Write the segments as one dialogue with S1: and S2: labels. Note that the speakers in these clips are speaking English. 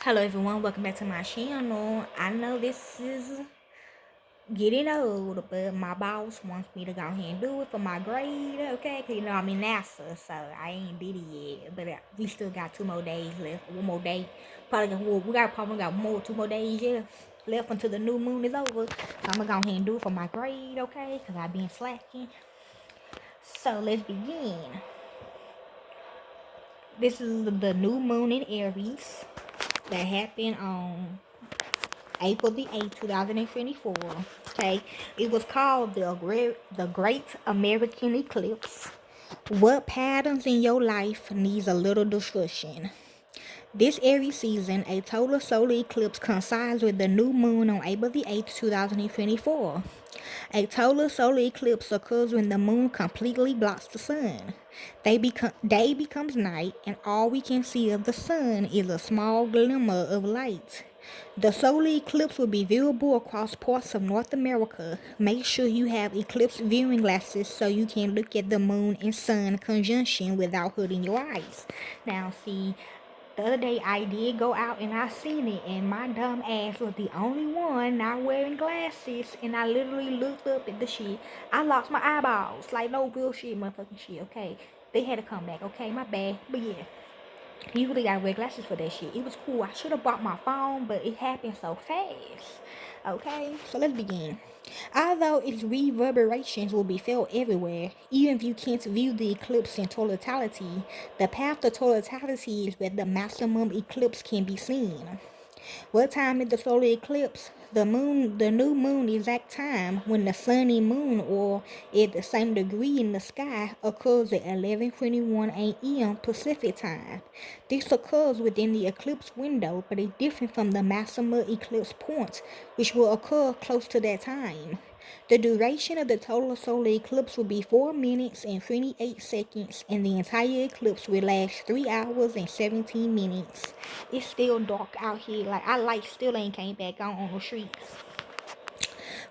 S1: Hello everyone, welcome back to my channel. I know this is getting old, but my boss wants me to go ahead and do it for my grade, okay? Cause I'm in NASA, so I ain't did it yet. But we still got 2 more days left. One more day. Probably got 2 more days left until the new moon is over. So I'm gonna go ahead and do it for my grade, okay? Cause I've been slacking. So let's begin. This is the new moon in Aries that happened on April the 8th, 2024. Okay. It was called the Great American Eclipse. What patterns in your life needs a little discussion? This Aries season, a total solar eclipse coincides with the new moon on April the 8th, 2024. A total solar eclipse occurs when the moon completely blocks the sun. Day becomes night, and all we can see of the sun is a small glimmer of light. The solar eclipse will be viewable across parts of North America. Make sure you have eclipse viewing glasses so you can look at the moon and sun conjunction without hurting your eyes. Now, see, the other day I did go out and I seen it, and my dumb ass was the only one not wearing glasses, and I literally looked up at the shit. I lost my eyeballs. Like, no bullshit, motherfucking shit, okay? They had to come back, okay? My bad. But yeah. You really gotta wear glasses for that shit. It was cool. I should have brought my phone, but it happened so fast. Okay, so let's begin. Although its reverberations will be felt everywhere, even if you can't view the eclipse in totality, the path to totality is where the maximum eclipse can be seen. What time is the solar eclipse? The new moon exact time when the sun and moon or at the same degree in the sky occurs at 11:21 a.m. Pacific time. This occurs within the eclipse window, but is different from the maximum eclipse point, which will occur close to that time. The duration of the total solar eclipse will be 4 minutes and 28 seconds, and the entire eclipse will last 3 hours and 17 minutes. It's still dark out here. Like, our light still ain't came back on the streets.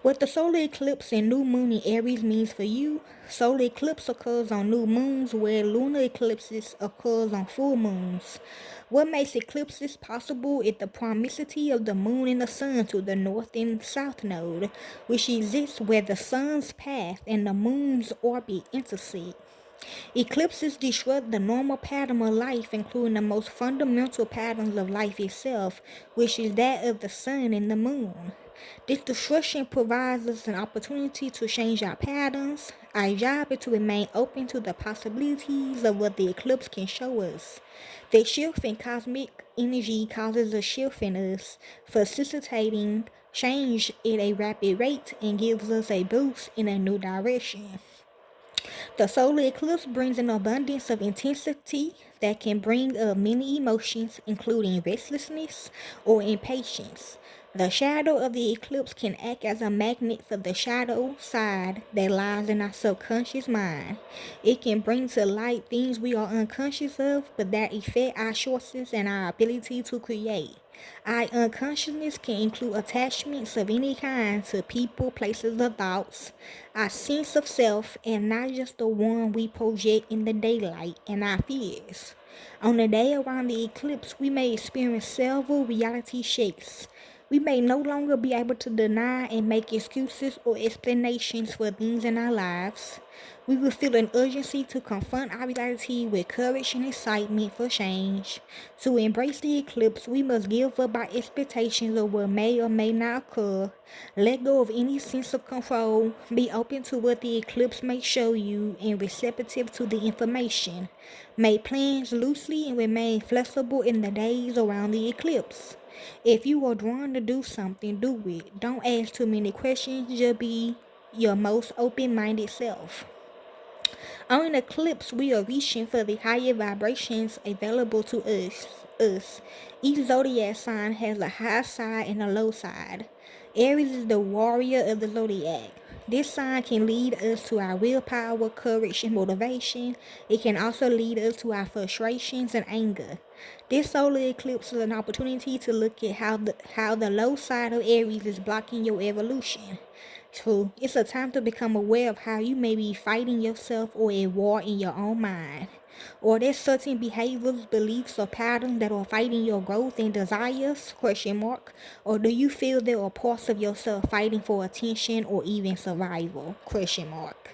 S1: What the solar eclipse and new moon in Aries means for you: solar eclipse occurs on new moons, where lunar eclipses occurs on full moons. What makes eclipses possible is the proximity of the moon and the sun to the north and south node, which exists where the sun's path and the moon's orbit intersect. Eclipses disrupt the normal pattern of life, including the most fundamental patterns of life itself, which is that of the sun and the moon. This disruption provides us an opportunity to change our patterns. Our job is to remain open to the possibilities of what the eclipse can show us. The shift in cosmic energy causes a shift in us, facilitating change at a rapid rate and gives us a boost in a new direction. The solar eclipse brings an abundance of intensity that can bring up many emotions, including restlessness or impatience. The shadow of the eclipse can act as a magnet for the shadow side that lies in our subconscious mind. It can bring to light things we are unconscious of, but that affect our choices and our ability to create. Our unconsciousness can include attachments of any kind to people, places, or thoughts. Our sense of self, and not just the one we project in the daylight, and our fears. On the day around the eclipse, we may experience several reality shakes. We may no longer be able to deny and make excuses or explanations for things in our lives. We will feel an urgency to confront our reality with courage and excitement for change. To embrace the eclipse, we must give up our expectations of what may or may not occur. Let go of any sense of control. Be open to what the eclipse may show you and receptive to the information. Make plans loosely and remain flexible in the days around the eclipse. If you are drawn to do something, do it. Don't ask too many questions. Just be your most open-minded self. On an eclipse, we are reaching for the higher vibrations available to us. Each zodiac sign has a high side and a low side. Aries is the warrior of the zodiac. This sign can lead us to our willpower, courage, and motivation. It can also lead us to our frustrations and anger. This solar eclipse is an opportunity to look at how the low side of Aries is blocking your evolution. So it's a time to become aware of how you may be fighting yourself or a war in your own mind. Or there's certain behaviors, beliefs, or patterns that are fighting your growth and desires? Question mark. Or do you feel there are parts of yourself fighting for attention or even survival? Question mark.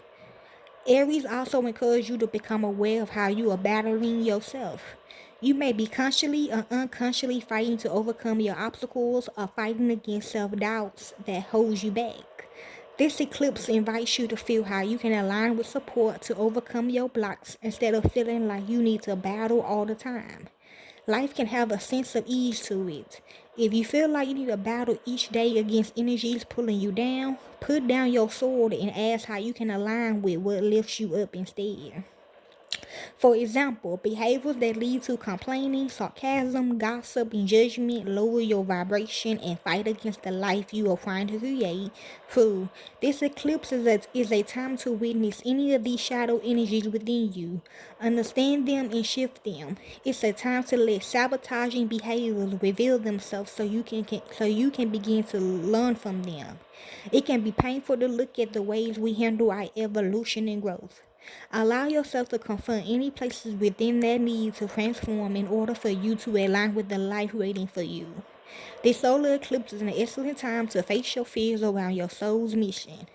S1: Aries also encourages you to become aware of how you are battling yourself. You may be consciously or unconsciously fighting to overcome your obstacles or fighting against self-doubts that holds you back. This eclipse invites you to feel how you can align with support to overcome your blocks instead of feeling like you need to battle all the time. Life can have a sense of ease to it. If you feel like you need to battle each day against energies pulling you down, put down your sword and ask how you can align with what lifts you up instead. For example, behaviors that lead to complaining, sarcasm, gossip, and judgment lower your vibration and fight against the life you are trying to create. True, this eclipse is a time to witness any of these shadow energies within you, understand them, and shift them. It's a time to let sabotaging behaviors reveal themselves so you can begin to learn from them. It can be painful to look at the ways we handle our evolution and growth. Allow yourself to confront any places within that need to transform in order for you to align with the life waiting for you. This solar eclipse is an excellent time to face your fears around your soul's mission.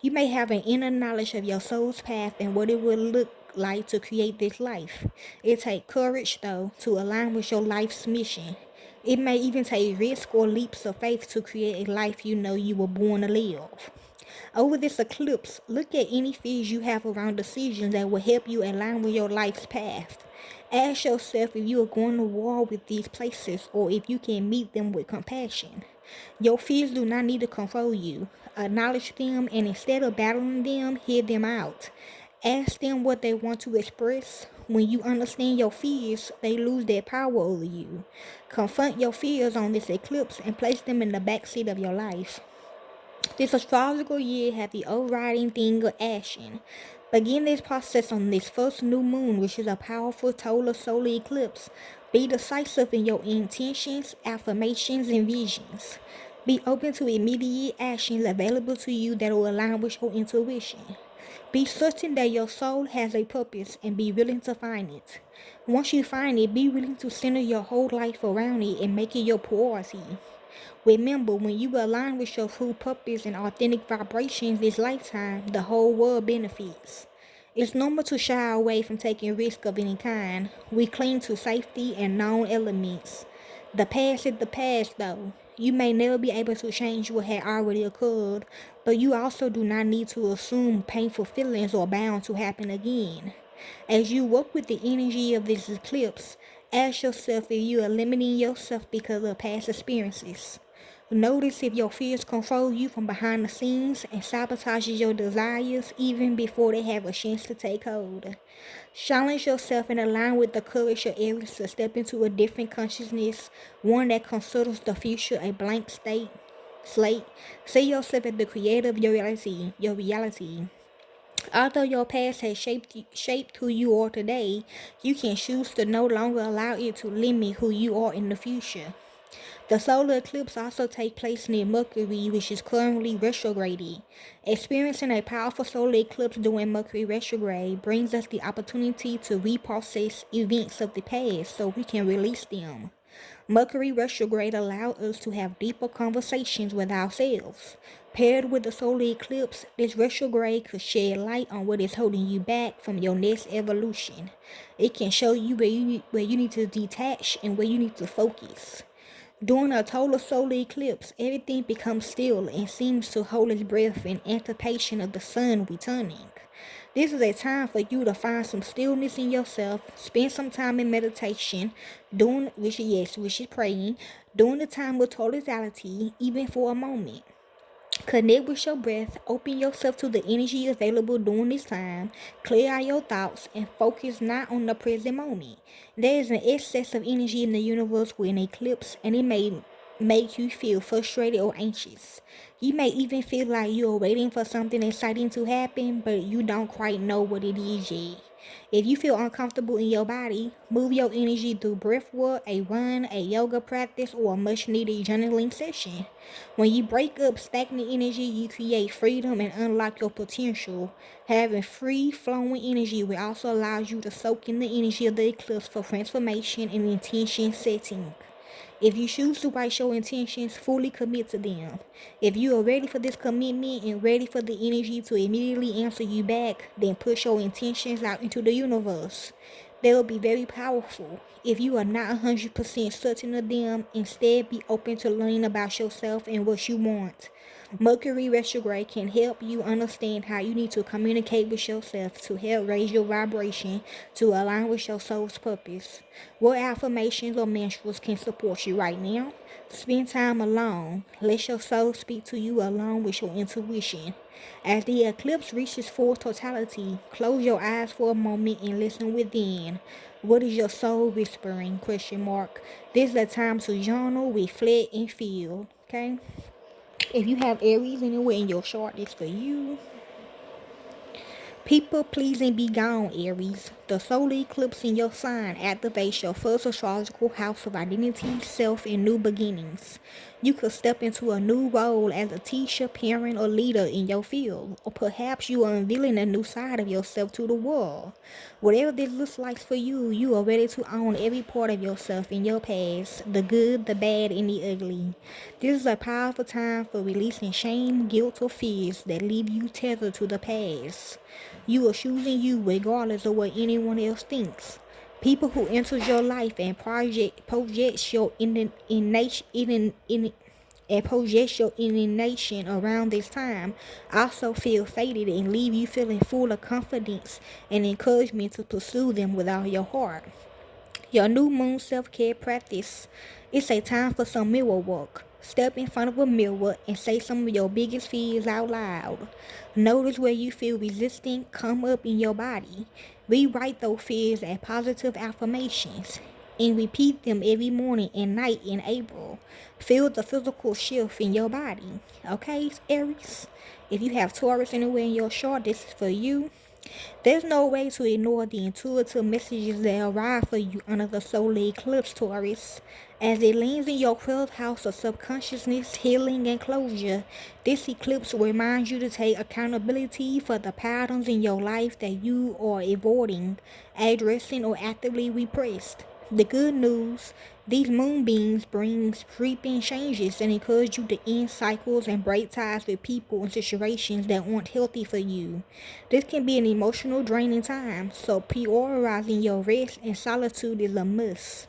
S1: You may have an inner knowledge of your soul's path and what it will look like to create this life. It takes courage, though, to align with your life's mission. It may even take risks or leaps of faith to create a life you know you were born to live. Over this eclipse, look at any fears you have around decisions that will help you align with your life's path. Ask yourself if you are going to war with these places or if you can meet them with compassion. Your fears do not need to control you. Acknowledge them and instead of battling them, hear them out. Ask them what they want to express. When you understand your fears, they lose their power over you. Confront your fears on this eclipse and place them in the backseat of your life. This astrological year had the overriding theme of action. Begin this process on this first new moon, which is a powerful total solar eclipse. Be decisive in your intentions, affirmations, and visions. Be open to immediate actions available to you that will align with your intuition. Be certain that your soul has a purpose and be willing to find it. Once you find it, be willing to center your whole life around it and make it your priority. Remember, when you align with your true purpose and authentic vibrations this lifetime, the whole world benefits. It's normal to shy away from taking risks of any kind. We cling to safety and known elements. The past is the past, though. You may never be able to change what had already occurred, but you also do not need to assume painful feelings are bound to happen again. As you work with the energy of this eclipse, ask yourself if you are limiting yourself because of past experiences. Notice if your fears control you from behind the scenes and sabotages your desires even before they have a chance to take hold. Challenge yourself and align with the courage of Aries to step into a different consciousness, one that considers the future a blank slate. See yourself as the creator of your reality. Although your past has shaped who you are today, you can choose to no longer allow it to limit who you are in the future. The solar eclipse also takes place near Mercury, which is currently retrograde. Experiencing a powerful solar eclipse during Mercury retrograde brings us the opportunity to reprocess events of the past so we can release them. Mercury retrograde allows us to have deeper conversations with ourselves. Paired with the solar eclipse, this retrograde could shed light on what is holding you back from your next evolution. It can show you where you need to detach and where you need to focus. During a total solar eclipse, everything becomes still and seems to hold its breath in anticipation of the sun returning. This is a time for you to find some stillness in yourself, spend some time in meditation, which is praying, during the time of totality, even for a moment. Connect with your breath, open yourself to the energy available during this time, clear out your thoughts, and focus not on the present moment. There is an excess of energy in the universe with an eclipse, and it may make you feel frustrated or anxious. You may even feel like you are waiting for something exciting to happen, but you don't quite know what it is yet. If you feel uncomfortable in your body, move your energy through breath work, a run, a yoga practice, or a much needed journaling session. When you break up stagnant energy, you create freedom and unlock your potential. Having free flowing energy will also allow you to soak in the energy of the eclipse for transformation and intention setting. If you choose to write your intentions, fully commit to them. If you are ready for this commitment and ready for the energy to immediately answer you back, then push your intentions out into the universe. They will be very powerful. If you are not 100% certain of them, instead be open to learning about yourself and what you want. Mercury retrograde can help you understand how you need to communicate with yourself to help raise your vibration to align with your soul's purpose. What affirmations or mantras can support you right now? Spend time alone. Let your soul speak to you along with your intuition. As the eclipse reaches full totality, close your eyes for a moment and listen within. What is your soul whispering? Question mark. This is a time to journal, reflect, and feel. Okay? If you have Aries anywhere in your chart, it's for you. People pleasing be gone, Aries. The solar eclipse in your sign activates your first astrological house of identity, self, and new beginnings. You could step into a new role as a teacher, parent, or leader in your field, or perhaps you are unveiling a new side of yourself to the world. Whatever this looks like for you, you are ready to own every part of yourself in your past, the good, the bad, and the ugly. This is a powerful time for releasing shame, guilt, or fears that leave you tethered to the past. You are choosing you regardless of what anyone else thinks. People who enter your life and project your intonation around this time also feel faded and leave you feeling full of confidence and encouragement to pursue them with all your heart. Your new moon self-care practice. It's a time for some mirror work. Step in front of a mirror and say some of your biggest fears out loud. Notice where you feel resistant come up in your body. Rewrite those fears as positive affirmations and repeat them every morning and night in April. Feel the physical shift in your body. Okay, Aries? If you have Taurus anywhere in your chart, this is for you. There's no way to ignore the intuitive messages that arrive for you under the solar eclipse, Taurus. As it lands in your 12th house of subconsciousness, healing, and closure, this eclipse reminds you to take accountability for the patterns in your life that you are avoiding, addressing, or actively repressed. The good news, these moonbeams bring sweeping changes and encourage you to end cycles and break ties with people and situations that aren't healthy for you. This can be an emotional draining time, so prioritizing your rest and solitude is a must.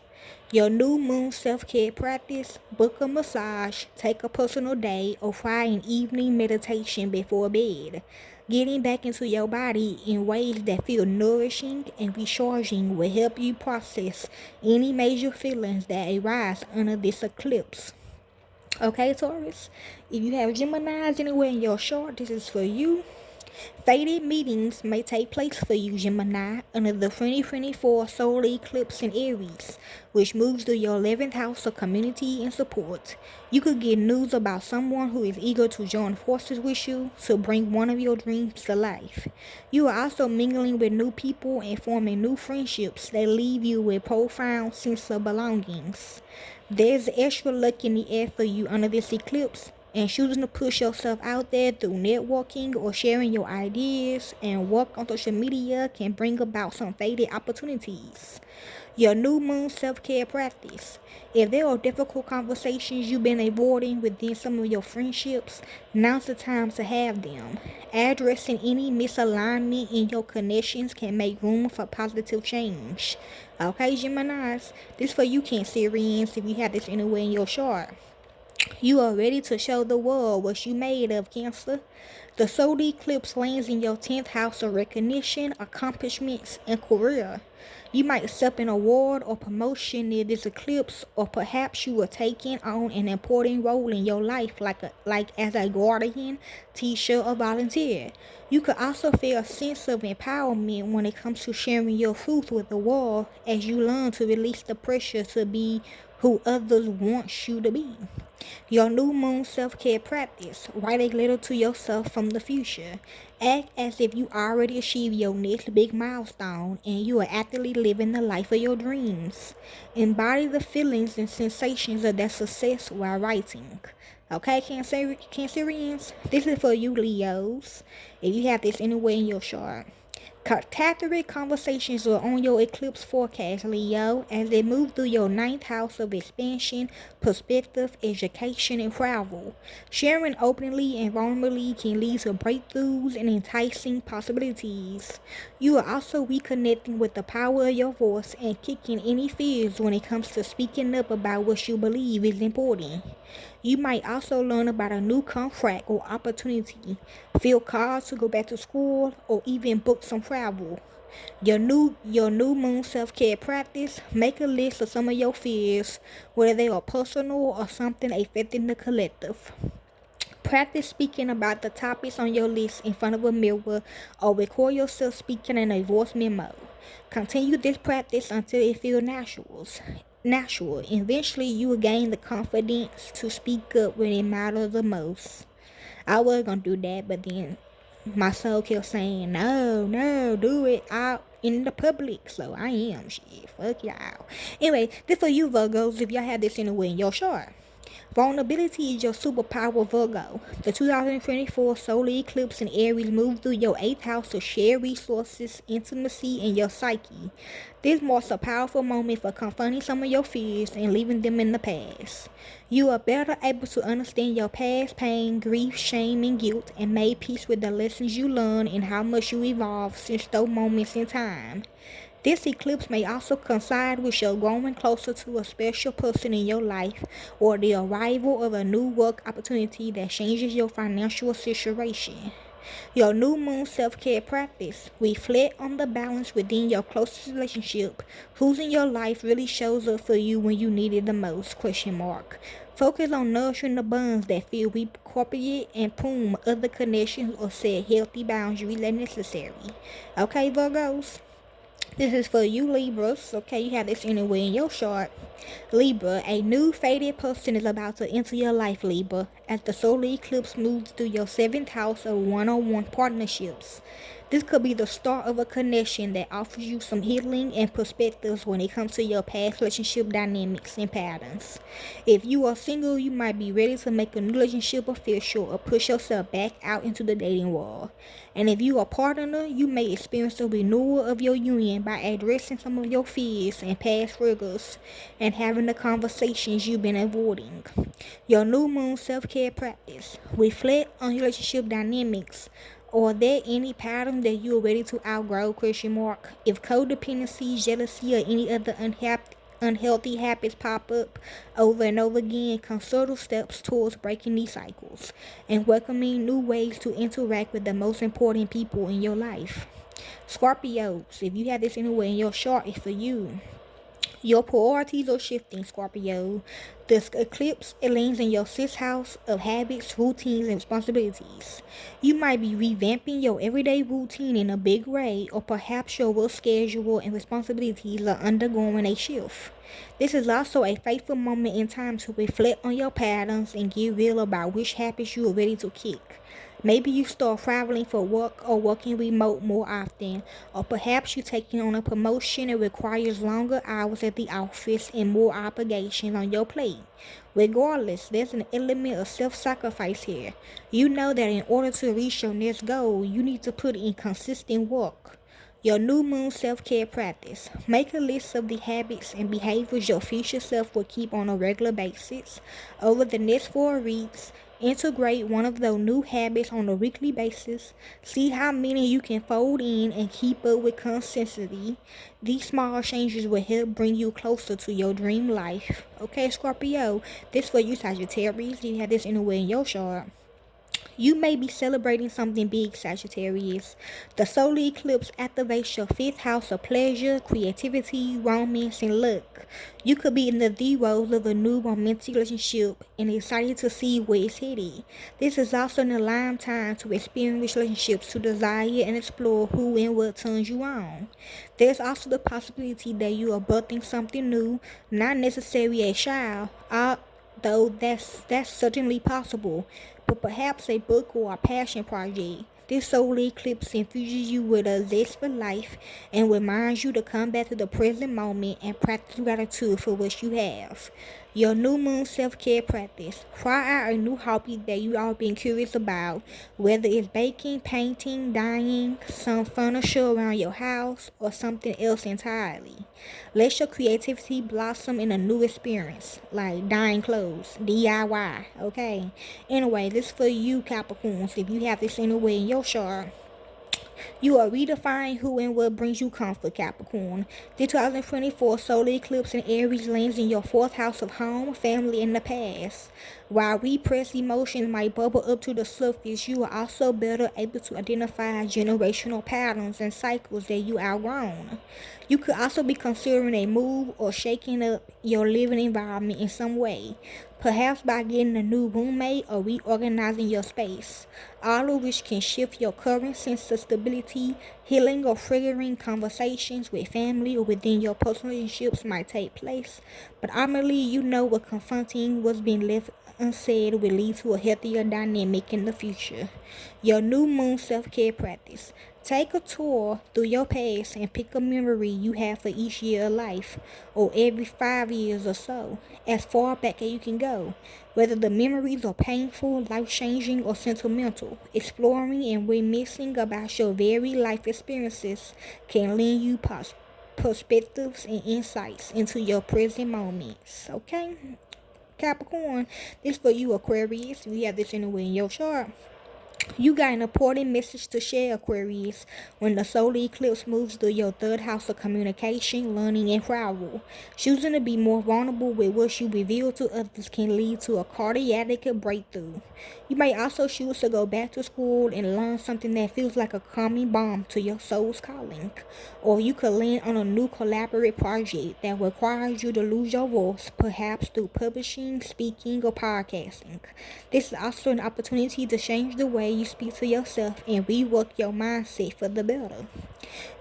S1: Your new moon self-care practice, book a massage, take a personal day, or try an evening meditation before bed. Getting back into your body in ways that feel nourishing and recharging will help you process any major feelings that arise under this eclipse. Okay, Taurus? If you have Geminis anywhere in your chart, this is for you. Fated meetings may take place for you, Gemini, under the 2024 solar eclipse in Aries, which moves to your 11th house of community and support. You could get news about someone who is eager to join forces with you to bring one of your dreams to life. You are also mingling with new people and forming new friendships that leave you with profound sense of belongings. There's extra luck in the air for you under this eclipse, and choosing to push yourself out there through networking or sharing your ideas and work on social media can bring about some faded opportunities. Your new moon self-care practice. If there are difficult conversations you've been avoiding within some of your friendships, now's the time to have them. Addressing any misalignment in your connections can make room for positive change. Okay, Geminis, this for you Cancerians if you have this anywhere in your chart. You are ready to show the world what you made of, Cancer. The solar eclipse lands in your 10th house of recognition, accomplishments, and career. You might accept an award or promotion near this eclipse, or perhaps you are taking on an important role in your life, like as a guardian, teacher, or volunteer. You could also feel a sense of empowerment when it comes to sharing your truth with the world as you learn to release the pressure to be who others want you to be. Your new moon self-care practice. Write a letter to yourself from the future. Act as if you already achieved your next big milestone and you are actively living the life of your dreams. Embody the feelings and sensations of that success while writing. Okay, Cancerians? This is for you, Leos. If you have this anywhere in your chart. Catastrophic conversations are on your eclipse forecast, Leo, as they move through your ninth house of expansion, perspective, education, and travel. Sharing openly and vulnerably can lead to breakthroughs and enticing possibilities. You are also reconnecting with the power of your voice and kicking any fears when it comes to speaking up about what you believe is important. You might also learn about a new contract or opportunity, feel called to go back to school, or even book some travel. Your new moon self-care practice, make a list of some of your fears, whether they are personal or something affecting the collective. Practice speaking about the topics on your list in front of a mirror or record yourself speaking in a voice memo. Continue this practice until it feels natural. Eventually, you will gain the confidence to speak up when it matters the most. I was gonna do that, but then my soul kept saying, no, no, do it out in the public. So I am shit. Fuck y'all. Anyway, this for you, Virgos, if y'all have this anywhere in your chart. Vulnerability is your superpower, Virgo. The 2024 solar eclipse in Aries moves through your 8th house to share resources, intimacy, and your psyche. This marks a powerful moment for confronting some of your fears and leaving them in the past. You are better able to understand your past pain, grief, shame, and guilt, and make peace with the lessons you learned and how much you evolved since those moments in time. This eclipse may also coincide with your growing closer to a special person in your life or the arrival of a new work opportunity that changes your financial situation. Your new moon self-care practice. Reflect on the balance within your closest relationship. Who's in your life really shows up for you when you need it the most? Question mark. Focus on nurturing the bonds that feel appropriate and boom, other connections or set healthy boundaries that necessary. Okay, Virgos? This is for you Libras, okay? You have this anywhere in your chart. Libra, a new fated person is about to enter your life, Libra, as the solar eclipse moves through your 7th house of one-on-one partnerships. This could be the start of a connection that offers you some healing and perspectives when it comes to your past relationship dynamics and patterns. If you are single, you might be ready to make a new relationship official or push yourself back out into the dating world. And if you are a partner, you may experience the renewal of your union by addressing some of your fears and past rigors and having the conversations you've been avoiding. Your new moon self-care practice. Reflect on your relationship dynamics. Are there any patterns that you are ready to outgrow? Question mark. If codependency, jealousy, or any other unhealthy habits pop up over and over again, consider steps towards breaking these cycles and welcoming new ways to interact with the most important people in your life. Scorpios, if you have this anywhere in your chart, it's for you. Your priorities are shifting, Scorpio. This eclipse lands in your 6th house of habits, routines, and responsibilities. You might be revamping your everyday routine in a big way, or perhaps your work schedule and responsibilities are undergoing a shift. This is also a fateful moment in time to reflect on your patterns and get real about which habits you are ready to kick. Maybe you start traveling for work or working remote more often, or perhaps you're taking on a promotion that requires longer hours at the office and more obligations on your plate. Regardless, there's an element of self-sacrifice here. You know that in order to reach your next goal, you need to put in consistent work. Your new moon self-care practice. Make a list of the habits and behaviors your future self will keep on a regular basis. Over the next 4 weeks, integrate one of those new habits on a weekly basis. See how many you can fold in and keep up with consistency. These small changes will help bring you closer to your dream life. Okay, Scorpio, this for you, Sagittarius. You have this anywhere in your chart. You may be celebrating something big, Sagittarius. The solar eclipse activates your 5th house of pleasure, creativity, romance, and luck. You could be in the throes of a new romantic relationship and excited to see where it's headed. This is also an aligned time to experience relationships to desire and explore who and what turns you on. There's also the possibility that you are birthing something new, not necessarily a child, though that's certainly possible, but perhaps a book or a passion project. This solar eclipse infuses you with a zest for life and reminds you to come back to the present moment and practice gratitude for what you have. Your new moon self-care practice. Try out a new hobby that you all been curious about, whether it's baking, painting, dyeing, some furniture around your house, or something else entirely. Let your creativity blossom in a new experience, like dyeing clothes, DIY, okay? Anyway, this for you Capricorns. If you have this anywhere in your chart, you are redefining who and what brings you comfort, Capricorn. The 2024 solar eclipse in Aries lands in your fourth house of home, family, and the past. While repressed emotions might bubble up to the surface, you are also better able to identify generational patterns and cycles that you outgrown. You could also be considering a move or shaking up your living environment in some way, perhaps by getting a new roommate or reorganizing your space, all of which can shift your current sense of stability. Healing or triggering conversations with family or within your personal relationships might take place, but ultimately you know what confronting what's been left unsaid will lead to a healthier dynamic in the future. Your new moon self-care practice. Take a tour through your past and pick a memory you have for each year of life, or every 5 years or so, as far back as you can go. Whether the memories are painful, life-changing, or sentimental, exploring and reminiscing about your very life experiences can lend you perspectives and insights into your present moments. Okay? Capricorn, this for you Aquarius. We have this anywhere in your chart. You got an important message to share, Aquarius, when the solar eclipse moves through your third house of communication, learning, and travel. Choosing to be more vulnerable with what you reveal to others can lead to a cardiac breakthrough. You may also choose to go back to school and learn something that feels like a calming balm to your soul's calling. Or you could land on a new collaborative project that requires you to lose your voice, perhaps through publishing, speaking, or podcasting. This is also an opportunity to change the way you speak to yourself and rework your mindset for the better.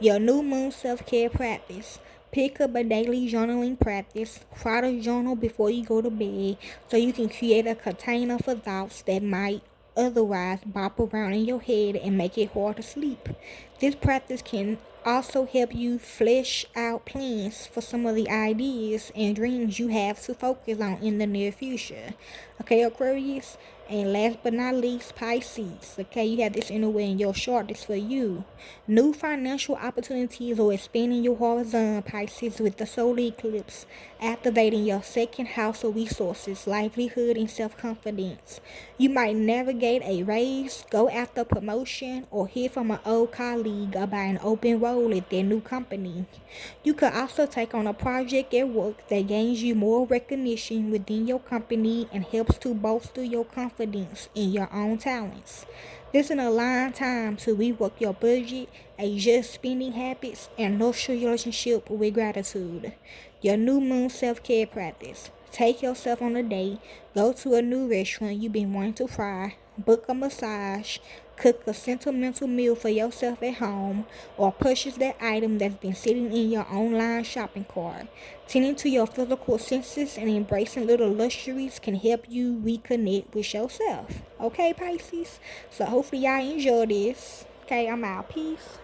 S1: Your new moon self-care practice. Pick up a daily journaling practice. Try to journal before you go to bed so you can create a container for thoughts that might otherwise bop around in your head and make it hard to sleep. This practice can also help you flesh out plans for some of the ideas and dreams you have to focus on in the near future. Okay, Aquarius? And last but not least, Pisces. Okay, you have this anywhere in your chart. This for you. New financial opportunities or expanding your horizon, Pisces, with the solar eclipse, activating your second house of resources, livelihood, and self-confidence. You might navigate a raise, go after promotion, or hear from an old colleague about an open role at their new company. You could also take on a project at work that gains you more recognition within your company and helps to bolster your confidence in your own talents. This is an aligned time to rework your budget, adjust spending habits, and nurture your relationship with gratitude. Your new moon self-care practice. Take yourself on a date, go to a new restaurant you've been wanting to try, book a massage, cook a sentimental meal for yourself at home, or purchase that item that's been sitting in your online shopping cart. Tending to your physical senses and embracing little luxuries can help you reconnect with yourself. Okay, Pisces? So hopefully y'all enjoy this. Okay, I'm out. Peace.